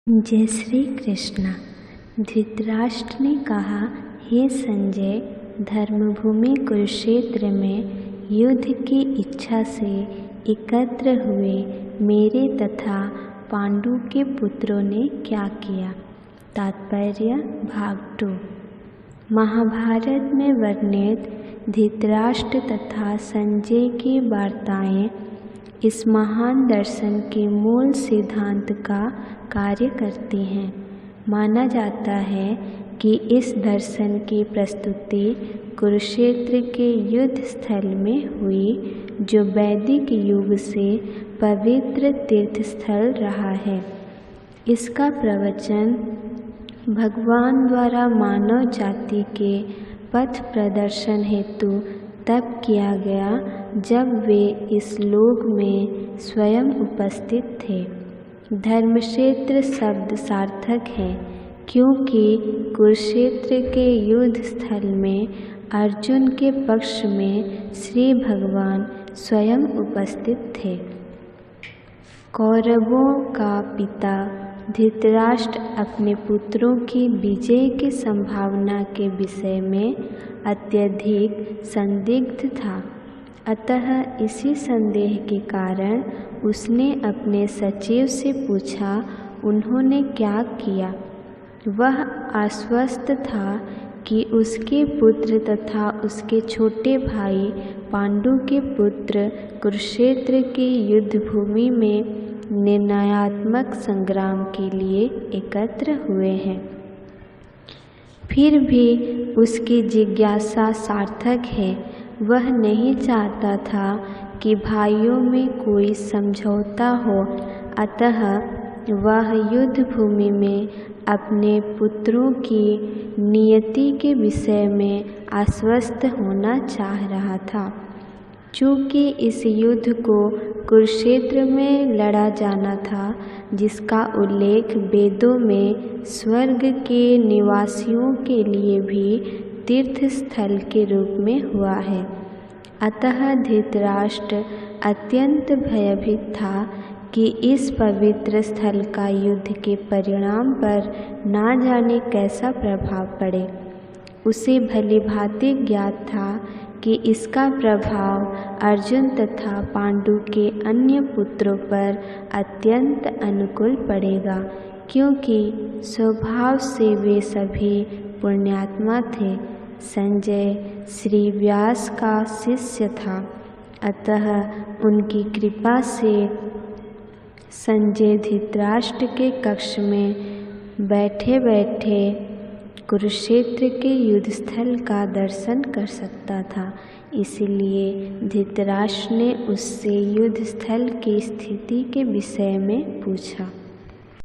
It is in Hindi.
जय श्री कृष्ण। धृतराष्ट्र ने कहा, हे संजय, धर्मभूमि कुरुक्षेत्र में युद्ध की इच्छा से एकत्र हुए मेरे तथा पांडु के पुत्रों ने क्या किया। तात्पर्य भाग 2। महाभारत में वर्णित धृतराष्ट्र तथा संजय की वार्ताएं इस महान दर्शन के मूल सिद्धांत का कार्य करती हैं। माना जाता है कि इस दर्शन की प्रस्तुति कुरुक्षेत्र के युद्ध स्थल में हुई, जो वैदिक युग से पवित्र तीर्थस्थल रहा है। इसका प्रवचन भगवान द्वारा मानव जाति के पथ प्रदर्शन हेतु तब किया गया जब वे इस लोक में स्वयं उपस्थित थे। धर्मक्षेत्र शब्द सार्थक है क्योंकि कुरुक्षेत्र के युद्ध स्थल में अर्जुन के पक्ष में श्री भगवान स्वयं उपस्थित थे। कौरवों का पिता धृतराष्ट्र अपने पुत्रों की विजय की संभावना के विषय में अत्यधिक संदिग्ध था। अतः इसी संदेह के कारण उसने अपने सचिव से पूछा, उन्होंने क्या किया। वह आश्वस्त था कि उसके पुत्र तथा उसके छोटे भाई पांडु के पुत्र कुरुक्षेत्र की युद्ध भूमि में निर्णयात्मक संग्राम के लिए एकत्र हुए हैं। फिर भी उसकी जिज्ञासा सार्थक है। वह नहीं चाहता था कि भाइयों में कोई समझौता हो, अतः वह युद्ध भूमि में अपने पुत्रों की नियति के विषय में आश्वस्त होना चाह रहा था। चूँकि इस युद्ध को कुरुक्षेत्र में लड़ा जाना था, जिसका उल्लेख वेदों में स्वर्ग के निवासियों के लिए भी तीर्थ स्थल के रूप में हुआ है। अतः धृतराष्ट्र अत्यंत भयभीत था कि इस पवित्र स्थल का युद्ध के परिणाम पर ना जाने कैसा प्रभाव पड़े। उसे भलीभांति ज्ञात था कि इसका प्रभाव अर्जुन तथा पांडु के अन्य पुत्रों पर अत्यंत अनुकूल पड़ेगा, क्योंकि स्वभाव से वे सभी पुण्यात्मा थे। संजय श्री व्यास का शिष्य था, अतः उनकी कृपा से संजय धृतराष्ट्र के कक्ष में बैठे बैठे कुरुक्षेत्र के युद्ध स्थल का दर्शन कर सकता था। इसलिए धृतराष्ट्र ने उससे युद्ध स्थल की स्थिति के विषय में पूछा।